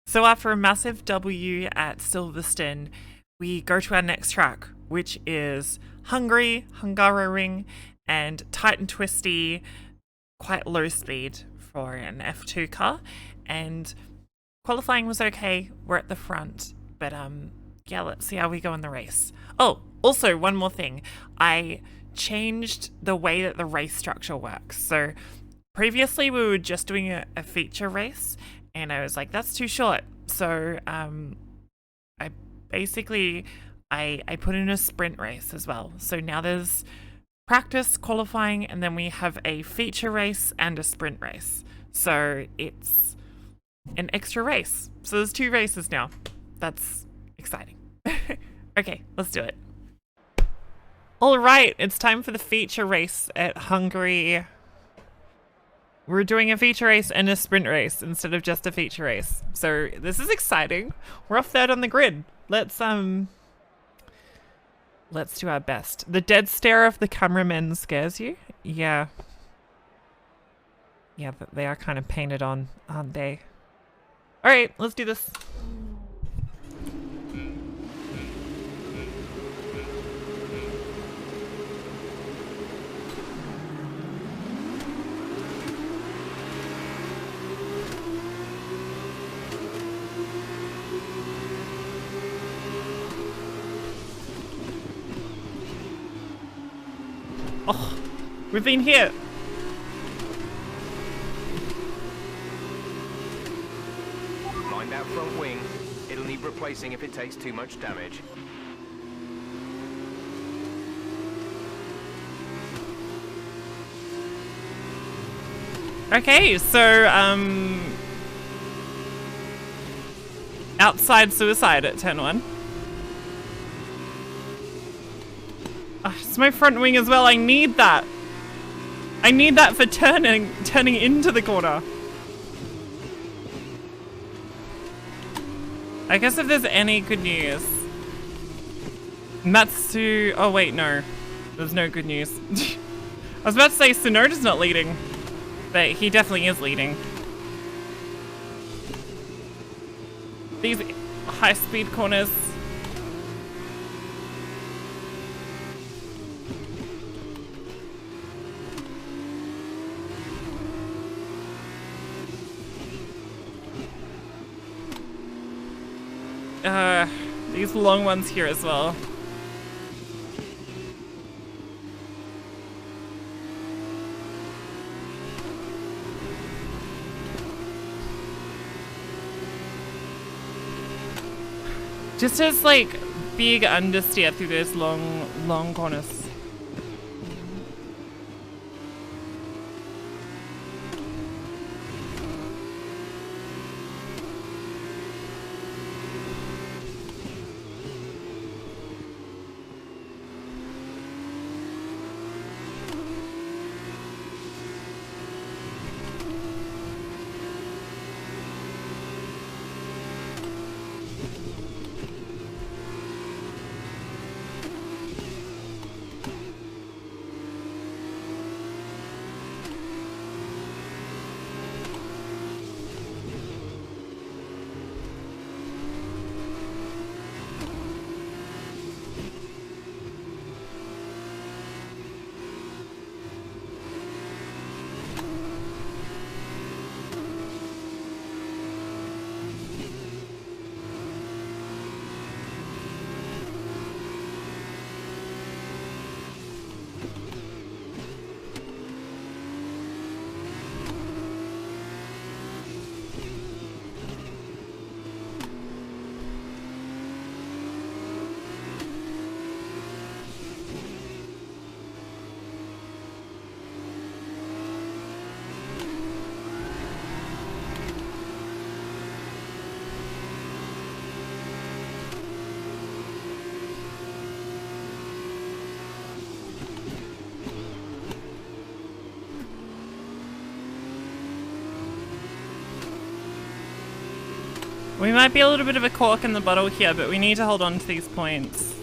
So after a massive W at Silverstone, we go to our next track, which is Hungary, Hungaroring, and tight and twisty, quite low speed for an F2 car. And qualifying was okay. We're at the front, but yeah, let's see how we go in the race. Oh, also one more thing. I changed the way that the race structure works. So previously we were just doing a feature race, and I was like, that's too short. So I basically put in a sprint race as well. So now there's practice, qualifying, and then we have a feature race and a sprint race. So it's an extra race. So there's 2 races now. That's exciting. Okay, let's do it. All right, it's time for the feature race at Hungary. We're doing a feature race and a sprint race instead of just a feature race. So this is exciting. We're off third on the grid. Let's do our best. The dead stare of the cameramen scares you? Yeah. Yeah, but they are kind of painted on, aren't they? All right, let's do this. Oh, we've been here. Mind that front wing. It'll need replacing if it takes too much damage. Okay, so outside suicide at turn 1. It's my front wing as well. I need that. I need that for turning into the corner. I guess if there's any good news, Matsu. Oh wait, no, there's no good news. I was about to say Sonoda's not leading, but he definitely is leading. These high-speed corners. These long ones here as well. Just as like big understeer through those long corners. We might be a little bit of a cork in the bottle here, but we need to hold on to these points.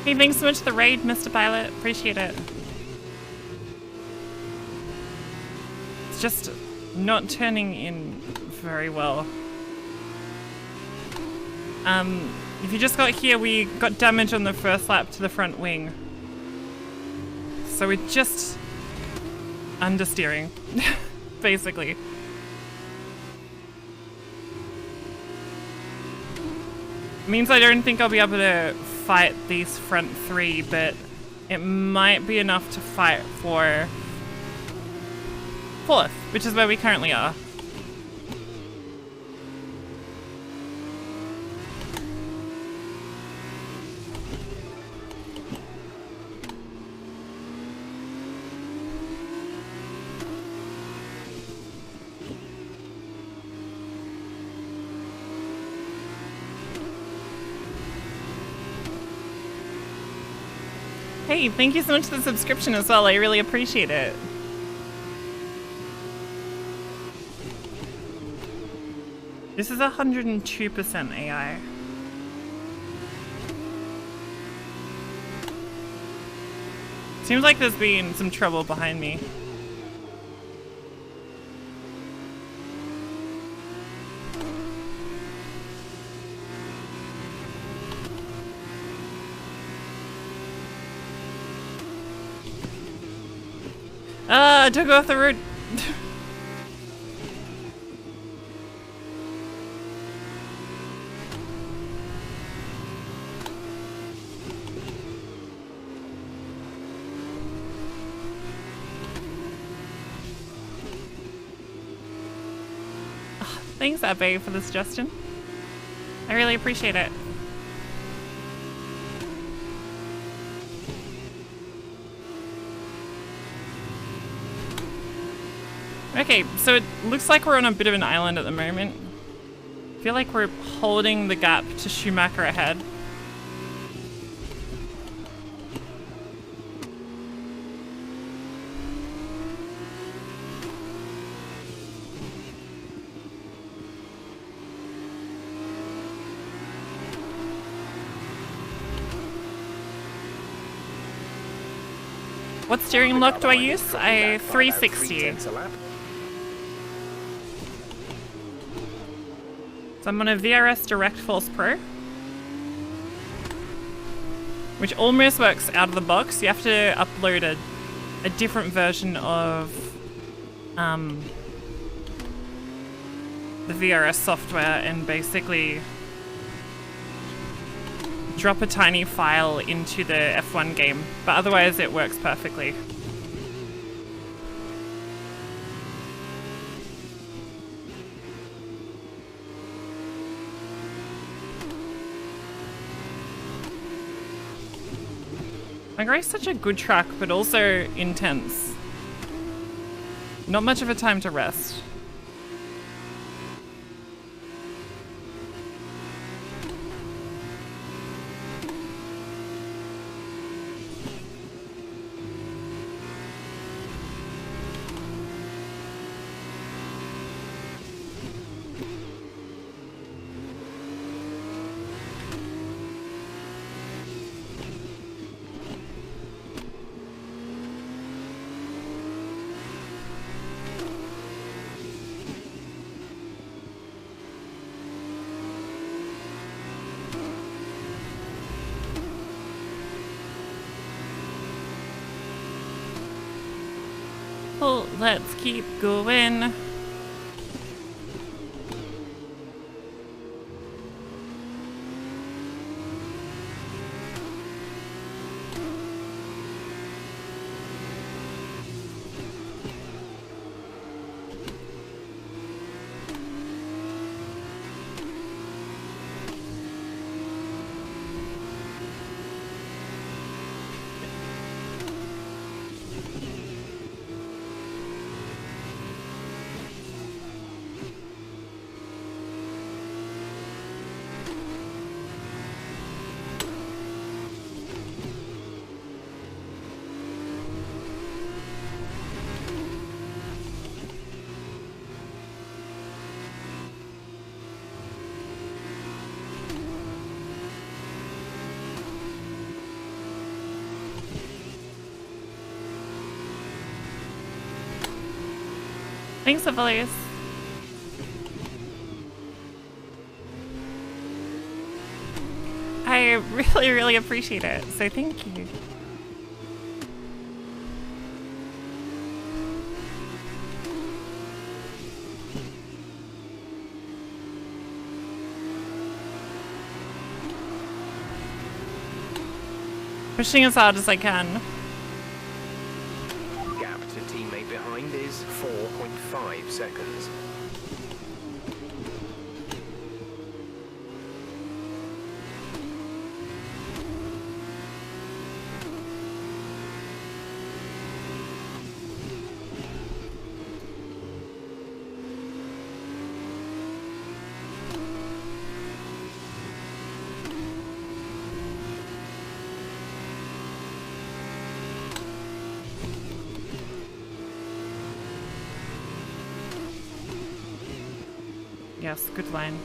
Hey, thanks so much for the raid, Mr. Pilot. Appreciate it. It's just not turning in very well. If you just got here, we got damage on the first lap to the front wing. So we're just understeering, basically. Means I don't think I'll be able to fight these front three, but it might be enough to fight for fourth, which is where we currently are. Hey, thank you so much for the subscription as well. I really appreciate it. This is 102% AI. Seems like there's been some trouble behind me. I took off the road. Thanks, Abbe, for the suggestion. I really appreciate it. Okay, so it looks like we're on a bit of an island at the moment. I feel like we're holding the gap to Schumacher ahead. What steering lock do I use? I 360. So I'm on a VRS DirectForce Pro, which almost works out of the box. You have to upload a different version of the VRS software and basically drop a tiny file into the F1 game, but otherwise it works perfectly. Hungary's such a good track, but also intense. Not much of a time to rest. Well, let's keep going. Thanks, Avalius. I really, really appreciate it. So thank you. Pushing as hard as I can. Gap to teammate behind is 4.5 seconds. Yes, good line.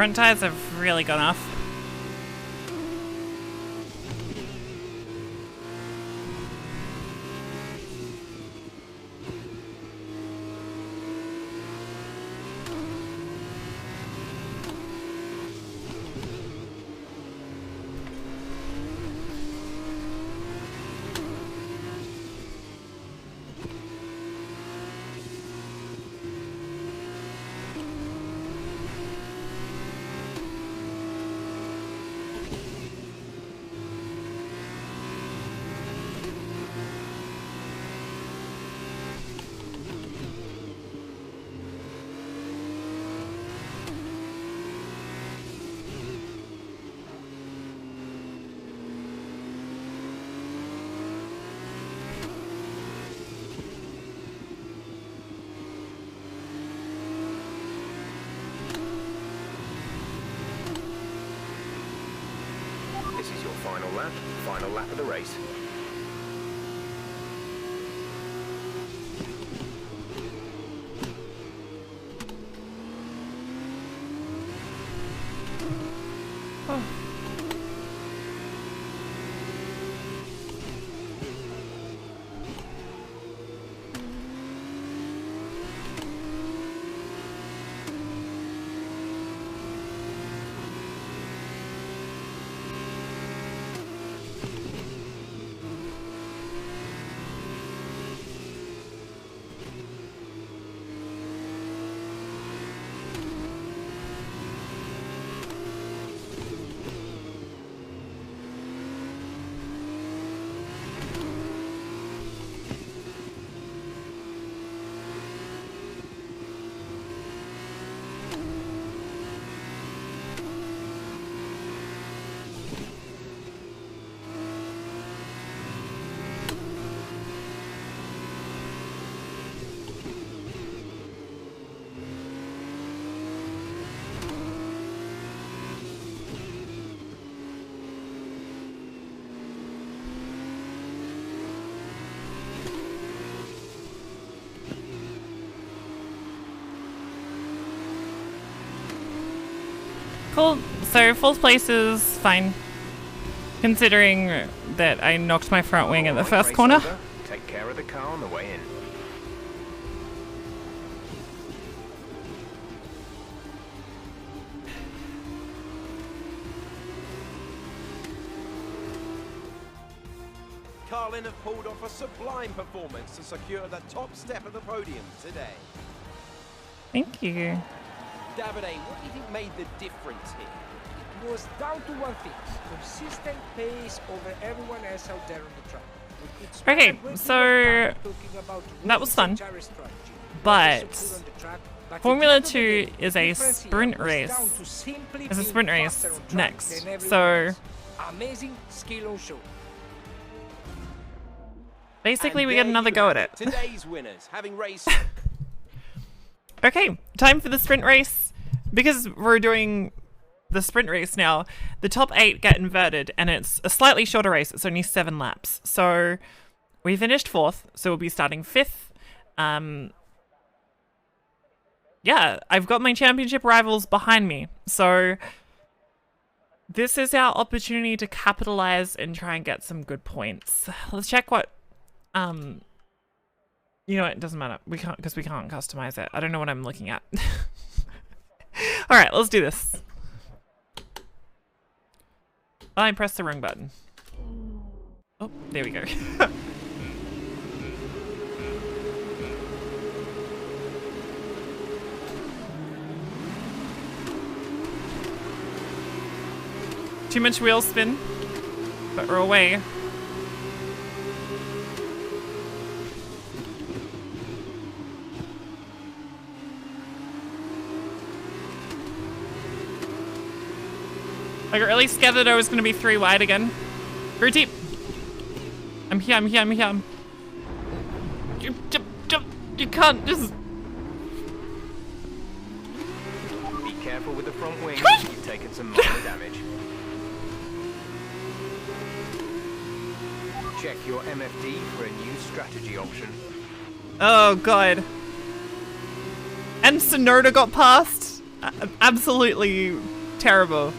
Front tires have really gone off. Final lap of the race. Oh. Cool. So fourth place is fine, considering that I knocked my front wing in the Alright, first race corner. over. Take care of the car on the way in. Carlin have pulled off a sublime performance to secure the top step of the podium today. Thank you. Davide, what do you think made the difference here? It was down to one thing: consistent pace over everyone else out there on the track. We could spend Okay, a great deal of so time talking about that was fun, rules and gyro strategy, but what they should put on the track, but at Formula the end of the 2 day, is the a difference here sprint was race. down to simply It's a being sprint race faster on track next, than everyone so else. Amazing skill on show. basically And we get there another you go have at it. Today's winners, having raced. Okay, time for the sprint race. Because we're doing the sprint race now, the top 8 get inverted, and it's a slightly shorter race. It's only 7 laps. So we finished 4th, so we'll be starting 5th. Yeah, I've got my championship rivals behind me. So this is our opportunity to capitalize and try and get some good points. Let's check what... You know what, it doesn't matter. We can't, because we can't customize it. I don't know what I'm looking at. Alright, let's do this. I pressed the wrong button. Oh, there we go. Too much wheel spin, but we're away. I got really scared that I was going to be 3 wide again. Very deep. I'm here, I'm here, I'm here. You can't just... Be careful with the front wing. You've taken some minor damage. Check your MFD for a new strategy option. Oh, God. And Sonoda got past. Absolutely terrible.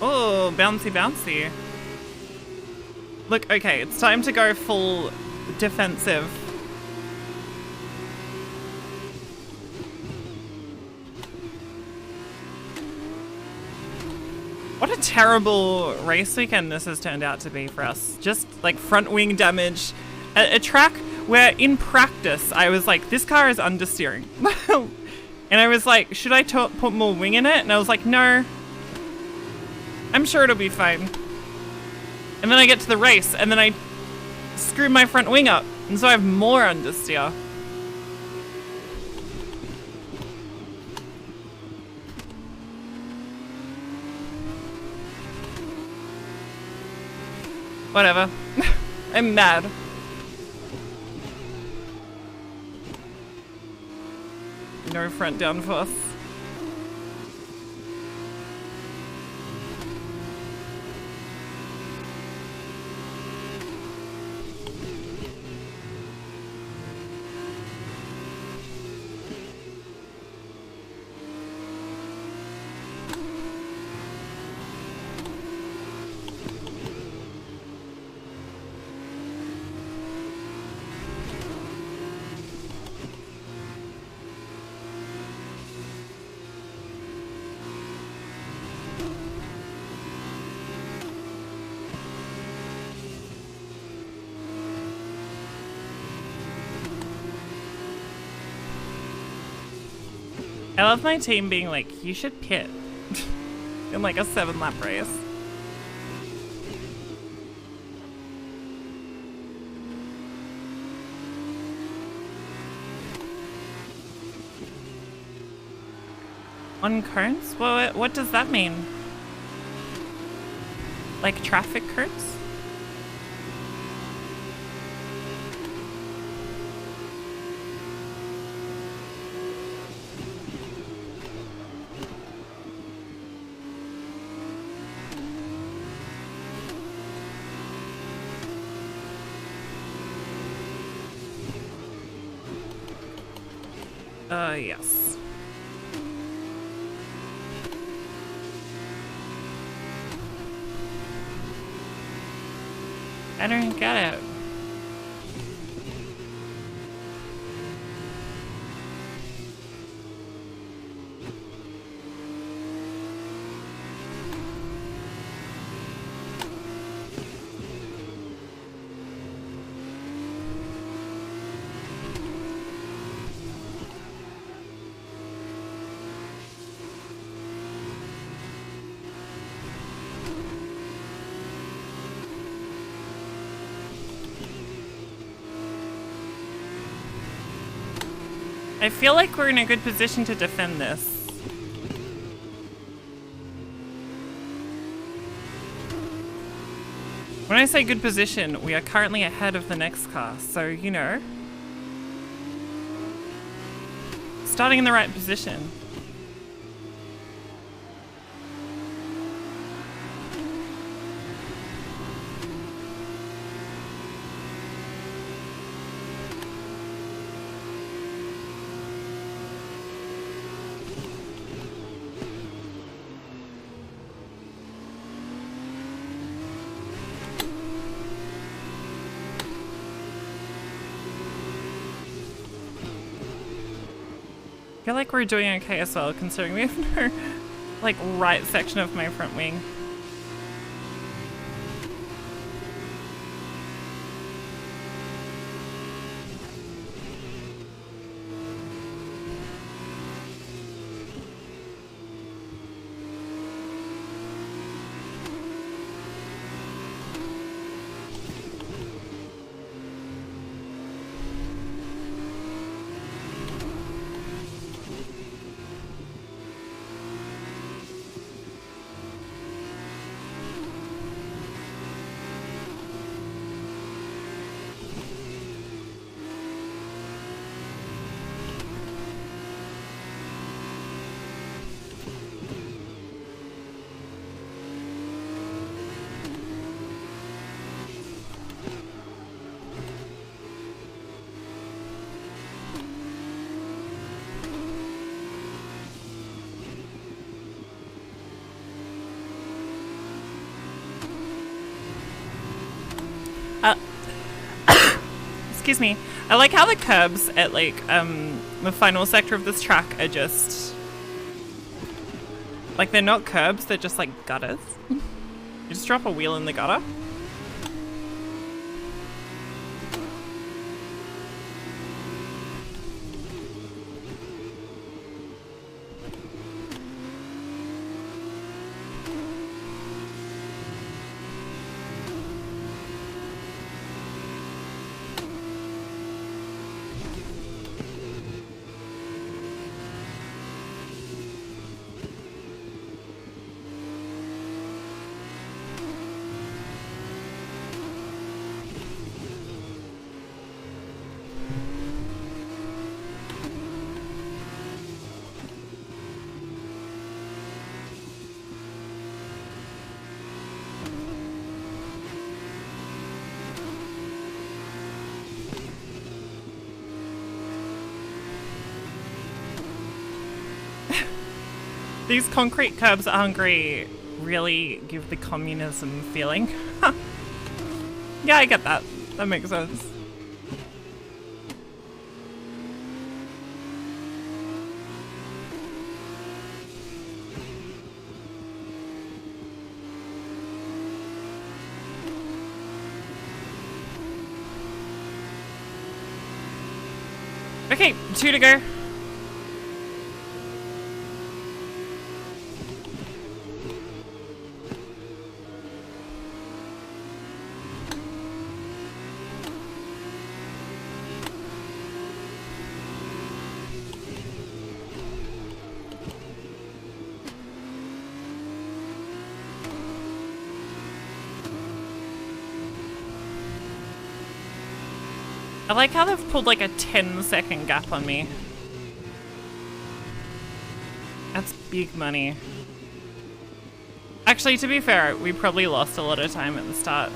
Oh, bouncy, bouncy. Look, okay, it's time to go full defensive. What a terrible race weekend this has turned out to be for us. Just like front wing damage. A track where in practice I was like, this car is understeering. And I was like, should I put more wing in it? And I was like, no. I'm sure it'll be fine. And then I get to the race, and then I screw my front wing up, and so I have more understeer. Whatever. I'm mad. No front downforce. I love my team being like, you should pit in like a 7-lap race. On currents? Well, what does that mean? Like traffic currents? Yes. I don't get it. I feel like we're in a good position to defend this. When I say good position, we are currently ahead of the next car, so, you know, starting in the right position. I feel like we're doing okay as well, considering we have no, like, right section of my front wing. Excuse me. I like how the curbs at like the final sector of this track are just like, they're not curbs, they're just like gutters. You just drop a wheel in the gutter. These concrete curbs at Hungary really give the communism feeling. Yeah, I get that. That makes sense. Okay, 2 to go. I like how they've pulled like a 10-second gap on me. That's big money. Actually, to be fair, we probably lost a lot of time at the start.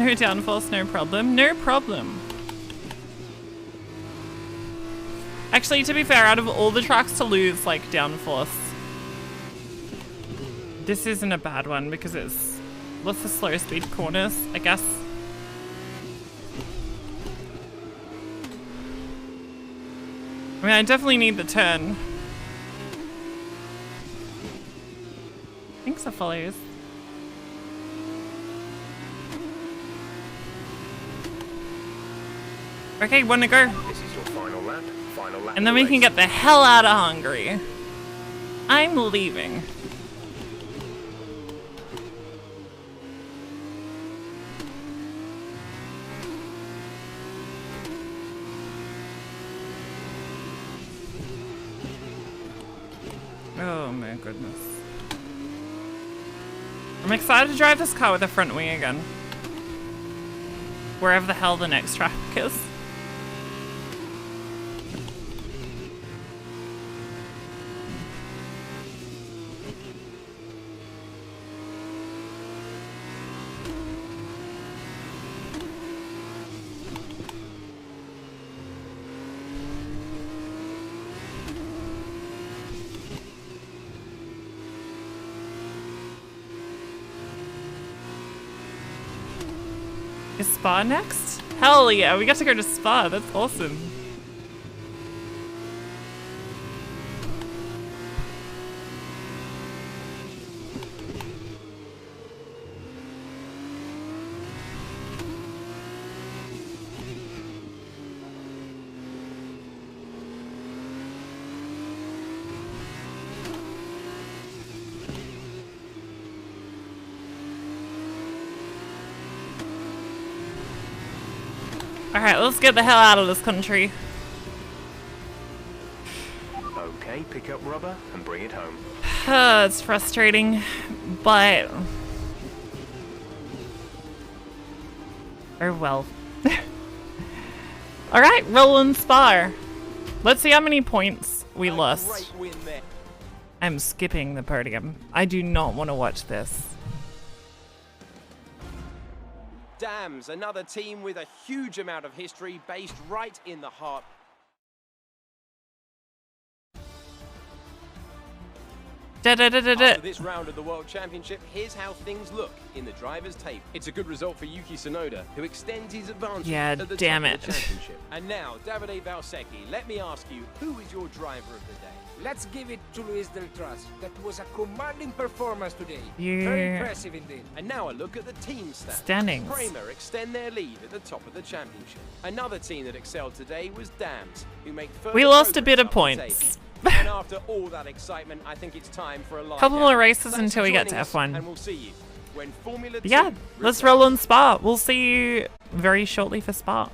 No downforce, no problem. No problem. Actually, to be fair, out of all the tracks to lose, like, downforce, this isn't a bad one because it's lots of slow speed corners, I guess. I mean, I definitely need the turn. Thanks, so follows. Okay, one to go. This is your final lap. Final lap. And then we can get the hell out of Hungary. I'm leaving. Oh my goodness. I'm excited to drive this car with a front wing again. Wherever the hell the next track is. Is Spa next? Hell yeah, we get to go to Spa. That's awesome. Alright, let's get the hell out of this country. Okay, pick up rubber and bring it home. It's frustrating, but... oh well. Alright, rolling Spa. Let's see how many points we lost. Great win there. I'm skipping the podium. I do not want to watch this. Dams, another team with a huge amount of history based right in the heart. After this round of the World Championship, here's how things look in the driver's tape. It's a good result for Yuki Tsunoda, who extends his advantage Yeah, at the damn top it. of the championship. And now, Davide Valsecchi, let me ask you, who is your driver of the day? Let's give it to Luis Del Tras. That was a commanding performance today. Yeah. Very impressive indeed. And now a look at the team stats. Standings. Kramer extend their lead at the top of the championship. Another team that excelled today was Dams, who make further We lost a progress bit of up the points. table. And after all that excitement, I think it's time for a live Couple out. more races Thanks until for we get to joining us, F1. And we'll see you when Formula 2 Yeah, let's roll on Spa. We'll see you very shortly for Spa.